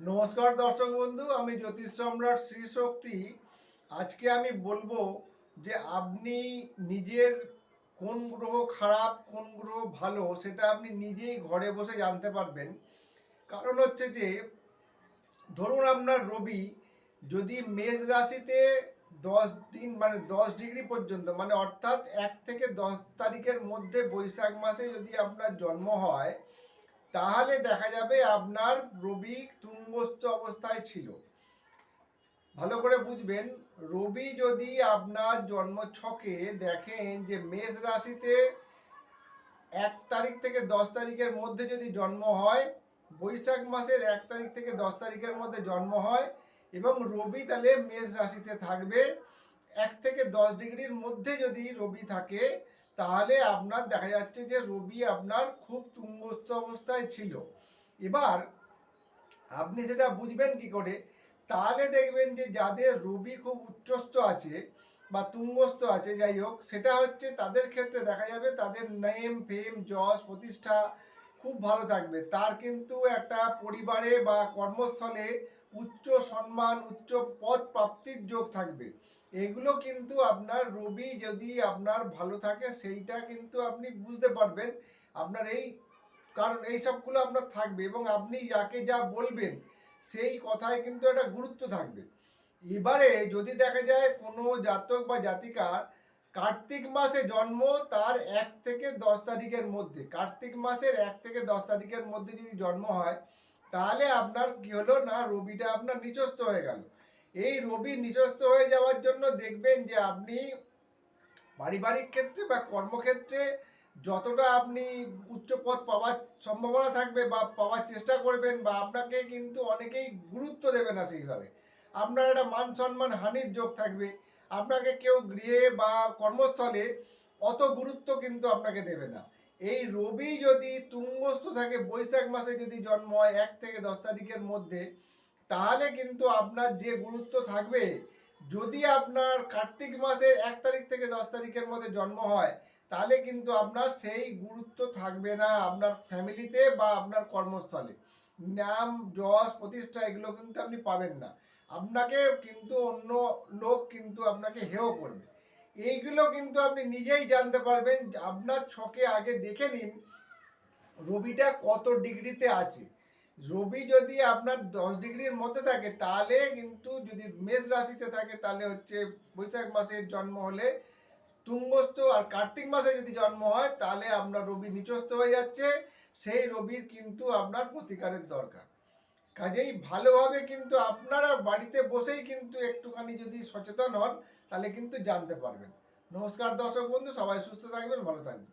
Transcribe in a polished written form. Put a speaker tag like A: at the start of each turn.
A: নমস্কার দর্শক বন্ধু, আমি জ্যোতিষ সম্রাট শ্রী শক্তি। আজকে আমি বলবো যে আপনি নিজের কোন গ্রহ খারাপ কোন গ্রহ ভালো সেটা আপনি নিজেই ঘরে বসে জানতে পারবেন। কারণ হচ্ছে যে ধরুন আপনার রবি যদি মেষ রাশিতে 10 দিন মানে 10 ডিগ্রি পর্যন্ত মানে অর্থাৎ 1 থেকে 10 তারিখের মধ্যে বৈশাখ মাসে যদি আপনার জন্ম হয়, তাহলে দেখা যাবে আপনার রবি তুঙ্গস্থ অবস্থায় ছিল। ভালো করে বুঝবেন, রবি যদি আপনার জন্মছকে দেখেন যে মেষ রাশিতে 1 তারিখ থেকে 10 তারিখের মধ্যে যদি জন্ম হয়, বৈশাখ মাসের 1 তারিখ থেকে 10 তারিখের মধ্যে জন্ম হয় এবং রবি তাহলে মেষ রাশিতে থাকবে, 1 থেকে 10 ডিগ্রির মধ্যে যদি রবি থাকে, তাহলে আপনার দেখা যাচ্ছে যে রবি আপনার খুব তুঙ্গস্থ অবস্থায় ছিল। এবার আপনি সেটা বুঝবেন কি করে? তাহলে দেখবেন যে যাদের রবি খুব উচ্চস্থ আছে বা তুঙ্গস্থ আছে, যাই হোক, সেটা হচ্ছে তাদের ক্ষেত্রে দেখা যাবে তাদের নেম ফেম যশ প্রতিষ্ঠা খুব ভালো থাকবে। তার কিন্তু একটা পরিবারে বা কর্মস্থলে উচ্চ সম্মান উচ্চ পদ প্রাপ্তির যোগ থাকবে। এগুলো কিন্তু আপনার রবি যদি আপনার ভালো থাকে সেইটা কিন্তু আপনি বুঝতে পারবেন। আপনার এই কারণ এই সবগুলো আপনার থাকবে এবং আপনি যাকে যা বলবেন সেই কথায় কিন্তু একটা গুরুত্ব থাকবে। এবারে যদি দেখা যায় কোনো জাতক বা জাতিকার কার্তিক মাসে জন্ম, তার 1 থেকে 10 তারিখের মধ্যে, কার্তিক মাসের 1 থেকে 10 তারিখের মধ্যে যদি জন্ম হয়, তাহলে আপনার কি হলো না, রবিটা আপনার নিচস্থ হয়ে গেল। এই রবি নিচস্থ হয়ে যাওয়ার জন্য দেখবেন যে আপনি পারিবারিক ক্ষেত্রে বা কর্মক্ষেত্রে যতটা আপনি উচ্চ পদ পাওয়ার সম্ভাবনা থাকবে বা পাওয়ার চেষ্টা করবেন, বা আপনাকে কিন্তু অনেকেই গুরুত্ব দেবে না সেইভাবে, আপনার একটা মান সম্মান হানির যোগ থাকবে। আপনাকে কেউ গৃহে বা কর্মস্থলে অত গুরুত্ব কিন্তু আপনাকে দেবে না। এই রবি যদি তুঙ্গস্থ থাকে, বৈশাখ মাসে যদি জন্ম হয় 1 থেকে 10 তারিখের মধ্যে, তাহলে কিন্তু আপনার যে গুরুত্ব থাকবে, যদি আপনার কার্তিক মাসের 1 তারিখ থেকে 10 তারিখের মধ্যে জন্ম হয়, তাহলে কিন্তু আপনার সেই গুরুত্ব থাকবে না আপনার ফ্যামিলিতে বা আপনার কর্মস্থলে। নাম যশ প্রতিষ্ঠা এগুলো কিন্তু আপনি পাবেন না। আপনাকে কিন্তু অন্য লোক কিন্তু আপনাকে হেয় করবে। এইগুলো কিন্তু আপনি নিজেই জানতে পারবেন। আপনার ছকে আগে দেখে নিন রবিটা কত ডিগ্রিতে আছে। রবি যদি আপনার 10 ডিগ্রির মধ্যে থাকে, তাহলে কিন্তু যদি মেষ রাশিতে থাকে তাহলে হচ্ছে বৈশাখ মাসের জন্ম হলে তুঙ্গস্থ, আর কার্তিক মাসে যদি জন্ম হয় তাহলে আপনার রবি নিচস্থ হয়ে যাচ্ছে। সেই রবির কিন্তু আপনার প্রতিকারের দরকার। কাজেই ভালোভাবে কিন্তু আপনারা বাড়িতে বসেই কিন্তু একটুখানি যদি সচেতন হন, তাহলে কিন্তু জানতে পারবেন। নমস্কার দর্শক বন্ধু, সবাই সুস্থ থাকবেন, ভালো থাকবেন।